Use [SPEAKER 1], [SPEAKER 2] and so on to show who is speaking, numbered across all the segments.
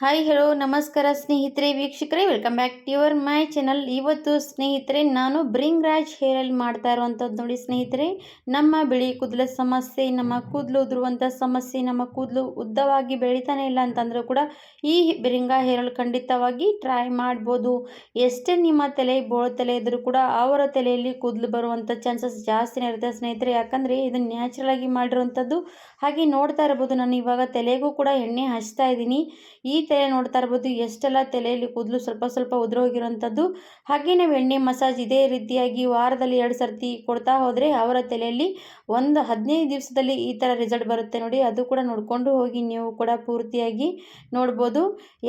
[SPEAKER 1] Hi hello ನಮಸ್ಕಾರ ಸ್ನೇಹಿತರೆ ವೀಕ್ಷಕರೇ welcome back to your my channel. ಇವತ್ತು ಸ್ನೇಹಿತರೆ ನಾನು ಬ್ರಿಂಗ್ ರಾಜ್ ಹೇರ್ ಆಯಿಲ್ ಮಾಡ್ತಾ ಇರುವಂಥದ್ದು ನೋಡಿ ಸ್ನೇಹಿತರೆ. ನಮ್ಮ ಬಿಳಿ ಕೂದಲ ಸಮಸ್ಯೆ, ನಮ್ಮ ಕೂದಲು ಉದುರುವಂಥ ಸಮಸ್ಯೆ, ನಮ್ಮ ಕೂದಲು ಉದ್ದವಾಗಿ ಬೆಳೀತಾನೆ ಇಲ್ಲ ಅಂತಂದರೂ ಕೂಡ ಈ ಬ್ರಿಂಗಾ ಹೇರ್ ಆಯಿಲ್ ಖಂಡಿತವಾಗಿ ಟ್ರೈ ಮಾಡ್ಬೋದು. ಎಷ್ಟೇ ನಿಮ್ಮ ತಲೆ ಬೋಳು ತಲೆ ಇದ್ದರೂ ಕೂಡ ಅವರ ತಲೆಯಲ್ಲಿ ಕೂದಲು ಬರುವಂಥ ಚಾನ್ಸಸ್ ಜಾಸ್ತಿನೇ ಇರುತ್ತೆ ಸ್ನೇಹಿತರೆ. ಯಾಕಂದರೆ ಇದು ನ್ಯಾಚುರಲ್ ಆಗಿ ಮಾಡಿರುವಂಥದ್ದು. ಹಾಗೆ ನೋಡ್ತಾ ಇರ್ಬೋದು, ನಾನು ಇವಾಗ ತಲೆಗೂ ಕೂಡ ಎಣ್ಣೆ ಹಚ್ತಾ ಇದ್ದೀನಿ. ಈ ತಲೆ ನೋಡ್ತಾ ಇರ್ಬೋದು ಎಷ್ಟೆಲ್ಲ ತಲೆಯಲ್ಲಿ ಕೂದಲು ಸ್ವಲ್ಪ ಸ್ವಲ್ಪ ಉದುರೋಗಿರೋಂಥದ್ದು. ಹಾಗೆ ನಾವು ಎಣ್ಣೆ ಮಸಾಜ್ ಇದೇ ರೀತಿಯಾಗಿ ವಾರದಲ್ಲಿ 2 ಸರ್ತಿ ಕೊಡ್ತಾ ಹೋದರೆ ಅವರ ತಲೆಯಲ್ಲಿ ಒಂದು 15 ದಿವಸದಲ್ಲಿ ಈ ಥರ ರಿಸಲ್ಟ್ ಬರುತ್ತೆ ನೋಡಿ. ಅದು ಕೂಡ ನೋಡಿಕೊಂಡು ಹೋಗಿ ನೀವು ಕೂಡ ಪೂರ್ತಿಯಾಗಿ ನೋಡ್ಬೋದು.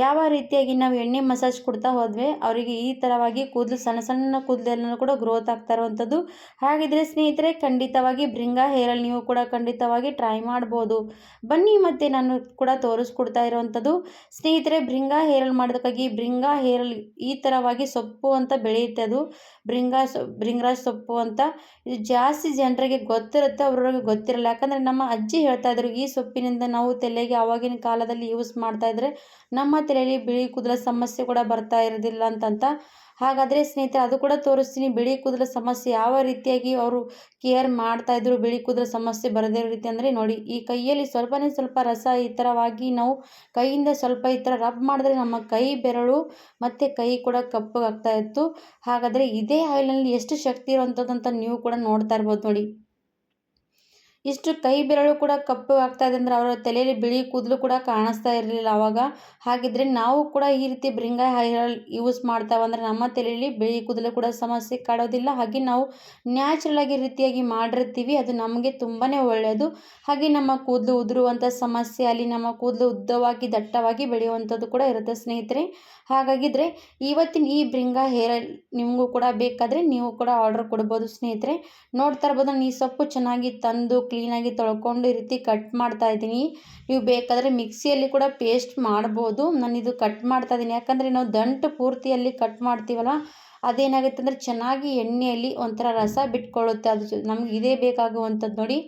[SPEAKER 1] ಯಾವ ರೀತಿಯಾಗಿ ನಾವು ಎಣ್ಣೆ ಮಸಾಜ್ ಕೊಡ್ತಾ ಹೋದ್ವಿ ಅವರಿಗೆ ಈ ಥರವಾಗಿ ಕೂದಲು ಸಣ್ಣ ಸಣ್ಣ ಕೂದಲೆಲ್ಲ ಕೂಡ ಗ್ರೋತ್ ಆಗ್ತಾ ಇರುವಂಥದ್ದು. ಹಾಗಿದ್ರೆ ಸ್ನೇಹಿತರೆ ಖಂಡಿತವಾಗಿ ಬ್ರಿಂಗಾ ಹೇರ್ ಆಯಿಲ್ ನೀವು ಕೂಡ ಖಂಡಿತವಾಗಿ ಟ್ರೈ ಮಾಡ್ಬೋದು. ಬನ್ನಿ ಮತ್ತೆ ನಾನು ಕೂಡ ತೋರಿಸ್ಕೊಡ್ತಾ ಇರುವಂಥದ್ದು. ಸ್ನೇಹಿತರೆ Bringha hair oil ಮಾಡೋದಕ್ಕಾಗಿ Bringha hair oil ಈ ಥರವಾಗಿ ಸೊಪ್ಪು ಅಂತ ಬೆಳೆಯುತ್ತೆ. ಅದು ಬ್ರಿಂಗರಾಜ್ ಸೊಪ್ಪು ಅಂತ. ಇದು ಜಾಸ್ತಿ ಜನರಿಗೆ ಗೊತ್ತಿರುತ್ತೆ, ಅವ್ರವ್ರಿಗೆ ಗೊತ್ತಿರಲ್ಲ. ಯಾಕಂದರೆ ನಮ್ಮ ಅಜ್ಜಿ ಹೇಳ್ತಾ ಇದ್ರು ಈ ಸೊಪ್ಪಿನಿಂದ ನಾವು ತಲೆಗೆ ಆವಾಗಿನ ಕಾಲದಲ್ಲಿ ಯೂಸ್ ಮಾಡ್ತಾ ಇದ್ರೆ ನಮ್ಮ ತಲೆಯಲ್ಲಿ ಬಿಳಿ ಕೂದಲ ಸಮಸ್ಯೆ ಕೂಡ ಬರ್ತಾ ಇರೋದಿಲ್ಲ ಅಂತಂತ. ಹಾಗಾದರೆ ಸ್ನೇಹಿತರೆ ಅದು ಕೂಡ ತೋರಿಸ್ತೀನಿ. ಬಿಳಿ ಕೂದಲ ಸಮಸ್ಯೆ ಯಾವ ರೀತಿಯಾಗಿ ಅವರು ಕೇರ್ ಮಾಡ್ತಾಯಿದ್ರು ಬಿಳಿ ಕೂದಲ ಸಮಸ್ಯೆ ಬರದೇ ಇರೋ ರೀತಿ ಅಂದರೆ ನೋಡಿ, ಈ ಕೈಯಲ್ಲಿ ಸ್ವಲ್ಪನೇ ಸ್ವಲ್ಪ ರಸ ಈ ಥರವಾಗಿ ನಾವು ಕೈಯಿಂದ ಸ್ವಲ್ಪ ಈ ಥರ ರಬ್ ಮಾಡಿದ್ರೆ ನಮ್ಮ ಕೈ ಬೆರಳು ಮತ್ತು ಕೈ ಕೂಡ ಕಪ್ಪಗಾಗ್ತಾ ಇತ್ತು. ಹಾಗಾದರೆ ಇದೇ ಆಯಿಲ್ನಲ್ಲಿ ಎಷ್ಟು ಶಕ್ತಿ ಇರುವಂಥದ್ದು ಅಂತ ನೀವು ಕೂಡ ನೋಡ್ತಾ ಇರ್ಬೋದು ನೋಡಿ. ಇಷ್ಟು ಕೈ ಬೆರಳು ಕೂಡ ಕಪ್ಪು ಆಗ್ತಾ ಇದೆ ಅಂದರೆ ಅವರ ತಲೆಯಲ್ಲಿ ಬಿಳಿ ಕೂದಲು ಕೂಡ ಕಾಣಿಸ್ತಾ ಇರಲಿಲ್ಲ ಆವಾಗ. ಹಾಗಿದ್ರೆ ನಾವು ಕೂಡ ಈ ರೀತಿ ಬ್ರಿಂಗಾ ಹೇರ್ ಆಯಿಲ್ ಯೂಸ್ ಮಾಡ್ತಾವಂದ್ರೆ ನಮ್ಮ ತಲೆಯಲ್ಲಿ ಬಿಳಿ ಕೂದಲು ಕೂಡ ಸಮಸ್ಯೆ ಕಾಡೋದಿಲ್ಲ. ಹಾಗೆ ನಾವು ನ್ಯಾಚುರಲ್ ಆಗಿ ರೀತಿಯಾಗಿ ಮಾಡಿರ್ತೀವಿ, ಅದು ನಮಗೆ ತುಂಬಾ ಒಳ್ಳೆಯದು. ಹಾಗೆ ನಮ್ಮ ಕೂದಲು ಉದುರುವಂಥ ಸಮಸ್ಯೆ, ಅಲ್ಲಿ ನಮ್ಮ ಕೂದಲು ಉದ್ದವಾಗಿ ದಟ್ಟವಾಗಿ ಬೆಳೆಯುವಂಥದ್ದು ಕೂಡ ಇರುತ್ತೆ ಸ್ನೇಹಿತರೆ. ಹಾಗಾಗಿದ್ರೆ ಇವತ್ತಿನ ಈ ಬ್ರಿಂಗಾ ಹೇರ್ ಆಯಿಲ್ ನಿಮಗೂ ಕೂಡ ಬೇಕಾದರೆ ನೀವು ಕೂಡ ಆರ್ಡರ್ ಕೊಡ್ಬೋದು ಸ್ನೇಹಿತರೆ. ನೋಡ್ತಾ ಇರ್ಬೋದು ನಾನು ಈ ಸೊಪ್ಪು ಚೆನ್ನಾಗಿ ತಂದು ಕ್ಲೀನಾಗಿ ತೊಳ್ಕೊಂಡು ಈ ರೀತಿ ಕಟ್ ಮಾಡ್ತಾ ಇದ್ದೀನಿ. ನೀವು ಬೇಕಾದರೆ ಮಿಕ್ಸಿಯಲ್ಲಿ ಕೂಡ ಪೇಸ್ಟ್ ಮಾಡ್ಬೋದು. ನಾನಿದು ಕಟ್ ಮಾಡ್ತಾ ಇದ್ದೀನಿ ಯಾಕಂದರೆ ನಾವು ದಂಟು ಪೂರ್ತಿಯಲ್ಲಿ ಕಟ್ ಮಾಡ್ತೀವಲ್ಲ, ಅದೇನಾಗುತ್ತೆ ಅಂದರೆ ಚೆನ್ನಾಗಿ ಎಣ್ಣೆಯಲ್ಲಿ ಒಂಥರ ರಸ ಬಿಟ್ಕೊಳ್ಳುತ್ತೆ. ಅದು ನಮ್ಗೆ ಇದೇ ಬೇಕಾಗುವಂಥದ್ದು ನೋಡಿ.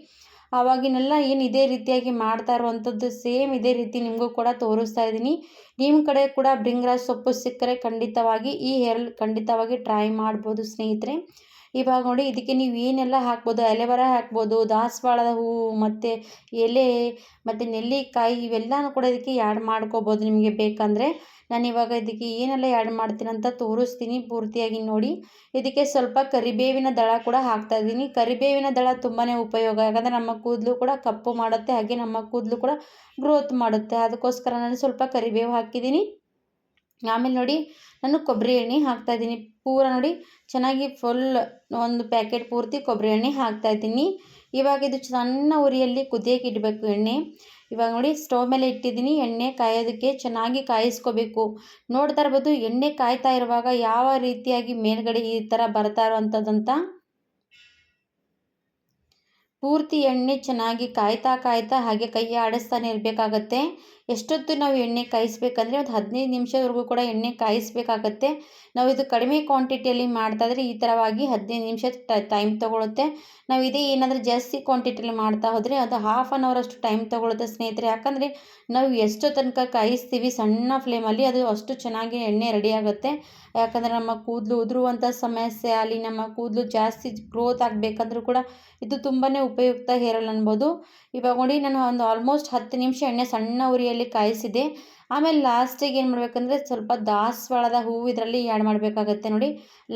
[SPEAKER 1] ಆವಾಗಿನೆಲ್ಲ ಏನು ಇದೇ ರೀತಿಯಾಗಿ ಮಾಡ್ತಾ ಇರುವಂಥದ್ದು ಸೇಮ್ ಇದೇ ರೀತಿ ನಿಮಗೂ ಕೂಡ ತೋರಿಸ್ತಾ ಇದ್ದೀನಿ. ನಿಮ್ಮ ಕಡೆ ಕೂಡ ಬ್ರಿಂಗರಾಜ್ ಸೊಪ್ಪು ಸಿಕ್ಕರೆ ಖಂಡಿತವಾಗಿ ಈ ಹೇರ್ ಆಯಿಲ್ ಖಂಡಿತವಾಗಿ ಟ್ರೈ ಮಾಡ್ಬೋದು ಸ್ನೇಹಿತರೆ. ಇವಾಗ ನೋಡಿ ಇದಕ್ಕೆ ನೀವು ಏನೆಲ್ಲ ಹಾಕ್ಬೋದು, ಎಲೆವರ ಹಾಕ್ಬೋದು, ದಾಸವಾಳದ ಹೂವು ಮತ್ತು ಎಲೆ ಮತ್ತು ನೆಲ್ಲಿಕಾಯಿ ಇವೆಲ್ಲನೂ ಕೂಡ ಇದಕ್ಕೆ ಆ್ಯಡ್ ಮಾಡ್ಕೋಬೋದು ನಿಮಗೆ ಬೇಕಂದರೆ. ನಾನಿವಾಗ ಇದಕ್ಕೆ ಏನೆಲ್ಲ ಆ್ಯಡ್ ಮಾಡ್ತೀನಿ ಅಂತ ತೋರಿಸ್ತೀನಿ ಪೂರ್ತಿಯಾಗಿ ನೋಡಿ. ಇದಕ್ಕೆ ಸ್ವಲ್ಪ ಕರಿಬೇವಿನ ದಳ ಕೂಡ ಹಾಕ್ತಾಯಿದ್ದೀನಿ. ಕರಿಬೇವಿನ ದಳ ತುಂಬಾ ಉಪಯೋಗ, ಯಾಕಂದರೆ ನಮ್ಮ ಕೂದಲು ಕೂಡ ಕಪ್ಪು ಮಾಡುತ್ತೆ, ಹಾಗೆ ನಮ್ಮ ಕೂದಲು ಕೂಡ ಗ್ರೋತ್ ಮಾಡುತ್ತೆ. ಅದಕ್ಕೋಸ್ಕರ ನಾನು ಸ್ವಲ್ಪ ಕರಿಬೇವು ಹಾಕಿದ್ದೀನಿ. ಆಮೇಲೆ ನೋಡಿ ನಾನು ಕೊಬ್ಬರಿ ಎಣ್ಣೆ ಹಾಕ್ತಾಯಿದ್ದೀನಿ. ಪೂರ ನೋಡಿ ಚೆನ್ನಾಗಿ ಫುಲ್ ಒಂದು ಪ್ಯಾಕೆಟ್ ಪೂರ್ತಿ ಕೊಬ್ಬರಿ ಎಣ್ಣೆ ಹಾಕ್ತಾಯಿದ್ದೀನಿ. ಇವಾಗ ಇದು ಸಣ್ಣ ಉರಿಯಲ್ಲಿ ಕುದಿಯೋಕೆ ಇಡಬೇಕು ಎಣ್ಣೆ. ಇವಾಗ ನೋಡಿ ಸ್ಟವ್ ಮೇಲೆ ಇಟ್ಟಿದ್ದೀನಿ. ಎಣ್ಣೆ ಕಾಯೋದಕ್ಕೆ ಚೆನ್ನಾಗಿ ಕಾಯಿಸ್ಕೋಬೇಕು. ನೋಡ್ತಾ ಇರ್ಬೋದು ಎಣ್ಣೆ ಕಾಯ್ತಾ ಇರುವಾಗ ಯಾವ ರೀತಿಯಾಗಿ ಮೇಲ್ಗಡೆ ಈ ಥರ ಬರ್ತಾ ಇರುವಂಥದ್ದಂತ. ಪೂರ್ತಿ ಎಣ್ಣೆ ಚೆನ್ನಾಗಿ ಕಾಯ್ತಾ ಕಾಯ್ತಾ ಹಾಗೆ ಕೈ ಆಡಿಸ್ತಾನೆ ಇರಬೇಕಾಗತ್ತೆ. ಎಷ್ಟೊತ್ತು ನಾವು ಎಣ್ಣೆ ಕಾಯಿಸ್ಬೇಕಂದ್ರೆ ಒಂದು 15 ನಿಮಿಷದವರೆಗೂ ಕೂಡ ಎಣ್ಣೆ ಕಾಯಿಸ್ಬೇಕಾಗತ್ತೆ. ನಾವು ಇದು ಕಡಿಮೆ ಕ್ವಾಂಟಿಟಿಯಲ್ಲಿ ಮಾಡ್ತಾ ಇದ್ರೆ ಈ ಥರವಾಗಿ 15 ನಿಮಿಷ ಟೈಮ್ ತೊಗೊಳುತ್ತೆ. ನಾವು ಇದೇ ಏನಾದರೂ ಜಾಸ್ತಿ ಕ್ವಾಂಟಿಟಿಯಲ್ಲಿ ಮಾಡ್ತಾ ಹೋದರೆ ಅದು ಹಾಫ್ ಆನ್ ಅವರ್ ಅಷ್ಟು ಟೈಮ್ ತೊಗೊಳುತ್ತೆ ಸ್ನೇಹಿತರೆ. ಯಾಕಂದರೆ ನಾವು ಎಷ್ಟು ತನಕ ಕಾಯಿಸ್ತೀವಿ ಸಣ್ಣ ಫ್ಲೇಮಲ್ಲಿ ಅದು ಅಷ್ಟು ಚೆನ್ನಾಗಿ ಎಣ್ಣೆ ರೆಡಿ ಆಗುತ್ತೆ. ಯಾಕಂದರೆ ನಮ್ಮ ಕೂದಲು ಉದುರುವಂಥ ಸಮಸ್ಯೆ, ಅಲ್ಲಿ ನಮ್ಮ ಕೂದಲು ಜಾಸ್ತಿ ಗ್ರೋತ್ ಆಗಬೇಕಂದ್ರೂ ಕೂಡ ಇದು ತುಂಬಾ ಉಪಯುಕ್ತ ಹೇರ್ ಆಯಿಲ್ ಅನ್ಬೋದು. ಇವಾಗ ನೋಡಿ ನಾನು ಒಂದು ಆಲ್ಮೋಸ್ಟ್ 10 ನಿಮಿಷ ಎಣ್ಣೆ ಸಣ್ಣ ಉರಿಯಲ್ಲಿ ಕಾಯಿಸಿದೆ. ಆಮೇಲೆ ಲಾಸ್ಟಿಗೆ ಏನು ಮಾಡಬೇಕಂದ್ರೆ ಸ್ವಲ್ಪ ದಾಸವಾಳದ ಹೂವು ಇದರಲ್ಲಿ ಆ್ಯಡ್ ಮಾಡಬೇಕಾಗತ್ತೆ ನೋಡಿ.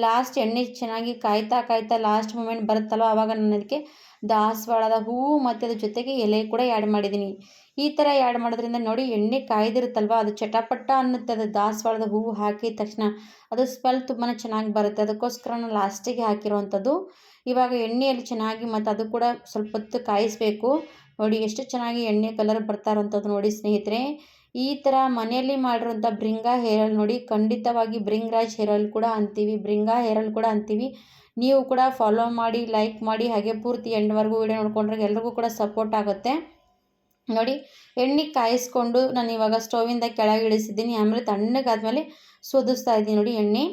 [SPEAKER 1] ಲಾಸ್ಟ್ ಎಣ್ಣೆ ಚೆನ್ನಾಗಿ ಕಾಯ್ತಾ ಕಾಯ್ತಾ ಲಾಸ್ಟ್ ಮೂಮೆಂಟ್ ಬರುತ್ತಲ್ವ ಆವಾಗ ನಾನು ಅದಕ್ಕೆ ದಾಸವಾಳದ ಹೂವು ಮತ್ತು ಅದ್ರ ಜೊತೆಗೆ ಎಲೆ ಕೂಡ ಆ್ಯಡ್ ಮಾಡಿದ್ದೀನಿ. ಈ ಥರ ಆ್ಯಡ್ ಮಾಡೋದ್ರಿಂದ ನೋಡಿ ಎಣ್ಣೆ ಕಾಯ್ದಿರುತ್ತಲ್ವ ಅದು ಚಟಪಟ ಅನ್ನುತ್ತೆ. ಅದು ದಾಸವಾಳದ ಹೂವು ಹಾಕಿದ ತಕ್ಷಣ ಅದು ಸ್ಮೆಲ್ ತುಂಬಾ ಚೆನ್ನಾಗಿ ಬರುತ್ತೆ. ಅದಕ್ಕೋಸ್ಕರ ನಾನು ಲಾಸ್ಟಿಗೆ ಹಾಕಿರುವಂಥದ್ದು. ಇವಾಗ ಎಣ್ಣೆಯಲ್ಲಿ ಚೆನ್ನಾಗಿ ಮತ್ತು ಅದು ಕೂಡ ಸ್ವಲ್ಪ ಹೊತ್ತು ಕಾಯಿಸಬೇಕು. ನೋಡಿ ಎಷ್ಟು ಚೆನ್ನಾಗಿ ಎಣ್ಣೆ ಕಲರ್ ಬರ್ತಾ ಇರೋಂಥದ್ದು ನೋಡಿ ಸ್ನೇಹಿತರೆ. ಈ ಥರ ಮನೆಯಲ್ಲಿ ಮಾಡಿರೋಂಥ ಬ್ರಿಂಗಾ ಹೇರ್ ಆಯಿಲ್ ನೋಡಿ ಖಂಡಿತವಾಗಿ ಬ್ರಿಂಗರಾಜ್ ಹೇರ್ ಆಯಿಲ್ ಕೂಡ ಅಂತೀವಿ, ಬ್ರಿಂಗಾ ಹೇರ್ ಆಯಿಲ್ ಕೂಡ ಅಂತೀವಿ. ನೀವು ಕೂಡ ಫಾಲೋ ಮಾಡಿ, ಲೈಕ್ ಮಾಡಿ, ಹಾಗೆ ಪೂರ್ತಿ ಎಂಡ್ವರೆಗೂ ವಿಡಿಯೋ ನೋಡ್ಕೊಂಡ್ರೆ ಎಲ್ರಿಗೂ ಕೂಡ ಸಪೋರ್ಟ್ ಆಗುತ್ತೆ ನೋಡಿ. ಎಣ್ಣೆ ಕಾಯಿಸ್ಕೊಂಡು ನಾನು ಇವಾಗ ಸ್ಟೋವಿಂದ ಕೆಳಗೆ ಇಳಿಸಿದ್ದೀನಿ. ಆಮೇಲೆ ತಣ್ಣಗಾದ್ಮೇಲೆ ಸೋದಿಸ್ತಾ ಇದ್ದೀನಿ ನೋಡಿ ಎಣ್ಣೆ.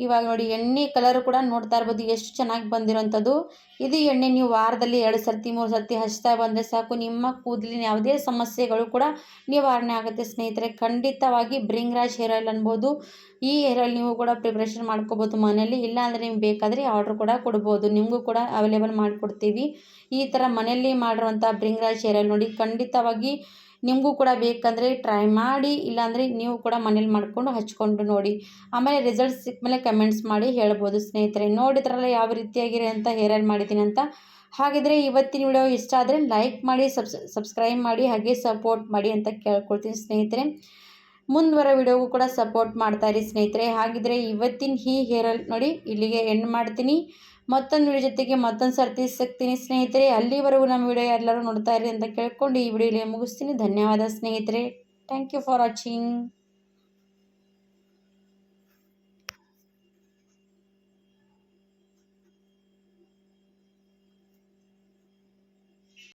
[SPEAKER 1] ಇವಾಗ ನೋಡಿ ಎಣ್ಣೆ ಕಲರ್ ಕೂಡ ನೋಡ್ತಾ ಇರ್ಬೋದು ಎಷ್ಟು ಚೆನ್ನಾಗಿ ಬಂದಿರೋಂಥದ್ದು. ಇದು ಎಣ್ಣೆ ನೀವು ವಾರದಲ್ಲಿ 2 ಸರ್ತಿ 3 ಸರ್ತಿ ಹಚ್ತಾ ಬಂದರೆ ಸಾಕು, ನಿಮ್ಮ ಕೂದಲಿನ ಯಾವುದೇ ಸಮಸ್ಯೆಗಳು ಕೂಡ ನಿವಾರಣೆ ಆಗುತ್ತೆ ಸ್ನೇಹಿತರೆ. ಖಂಡಿತವಾಗಿ ಬ್ರಿಂಗ್ರಾಜ್ ಹೇರ್ ಆಯಿಲ್ ಅನ್ಬೋದು. ಈ ಹೇರ್ ಆಯಿಲ್ ನೀವು ಕೂಡ ಪ್ರಿಪ್ರೇಷನ್ ಮಾಡ್ಕೋಬೋದು ಮನೆಯಲ್ಲಿ. ಇಲ್ಲಾಂದರೆ ನಿಮ್ಗೆ ಬೇಕಾದರೆ ಆರ್ಡ್ರ್ ಕೂಡ ಕೊಡ್ಬೋದು, ನಿಮಗೂ ಕೂಡ ಅವೈಲೇಬಲ್ ಮಾಡಿಕೊಡ್ತೀವಿ. ಈ ಥರ ಮನೆಯಲ್ಲಿ ಮಾಡಿರುವಂಥ ಬ್ರಿಂಗ್ರಾಜ್ ಹೇರ್ ಆಯಿಲ್ ನೋಡಿ, ಖಂಡಿತವಾಗಿ ನಿಮಗೂ ಕೂಡ ಬೇಕಂದರೆ ಟ್ರೈ ಮಾಡಿ, ಇಲ್ಲಾಂದರೆ ನೀವು ಕೂಡ ಮನೇಲಿ ಮಾಡಿಕೊಂಡು ಹಚ್ಕೊಂಡು ನೋಡಿ. ಆಮೇಲೆ ರಿಸಲ್ಟ್ ಸಿಕ್ಕಮೇಲೆ ಕಮೆಂಟ್ಸ್ ಮಾಡಿ ಹೇಳ್ಬೋದು ಸ್ನೇಹಿತರೆ. ನೋಡಿದ್ರಲ್ಲ ಯಾವ ರೀತಿಯಾಗಿರೋ ಅಂತ ಹೇರ್ ಆಯಿಲ್ ಮಾಡಿದ್ದೀನಿ ಅಂತ. ಹಾಗಿದ್ರೆ ಇವತ್ತಿನ ವಿಡಿಯೋ ಇಷ್ಟ ಆದರೆ ಲೈಕ್ ಮಾಡಿ, ಸಬ್ಸ್ಕ್ರೈಬ್ ಮಾಡಿ, ಹಾಗೆ ಸಪೋರ್ಟ್ ಮಾಡಿ ಅಂತ ಕೇಳ್ಕೊಳ್ತೀನಿ ಸ್ನೇಹಿತರೆ. ಮುಂದುವರೋ ವಿಡಿಯೋಗೂ ಕೂಡ ಸಪೋರ್ಟ್ ಮಾಡ್ತಾಯಿರಿ ಸ್ನೇಹಿತರೆ. ಹಾಗಿದ್ರೆ ಇವತ್ತಿನ ಈ ಹೇರ್ ಆಯಿಲ್ ನೋಡಿ ಇಲ್ಲಿಗೆ ಎಂಡ್ ಮಾಡ್ತೀನಿ. ಮತ್ತೊಂದು ವಿಡಿಯೋ ಜೊತೆಗೆ ಮತ್ತೊಂದು ಸರ್ತಿ ಸಿಗ್ತೀನಿ ಸ್ನೇಹಿತರೆ. ಅಲ್ಲಿವರೆಗೂ ನಮ್ಮ ವಿಡಿಯೋ ಎಲ್ಲರೂ ನೋಡ್ತಾ ಇರಿ ಅಂತ ಕೇಳ್ಕೊಂಡು ಈ ವಿಡಿಯೋ ಇಲ್ಲಿ ಮುಗಿಸ್ತೀನಿ. ಧನ್ಯವಾದ ಸ್ನೇಹಿತರೆ. Thank you for watching.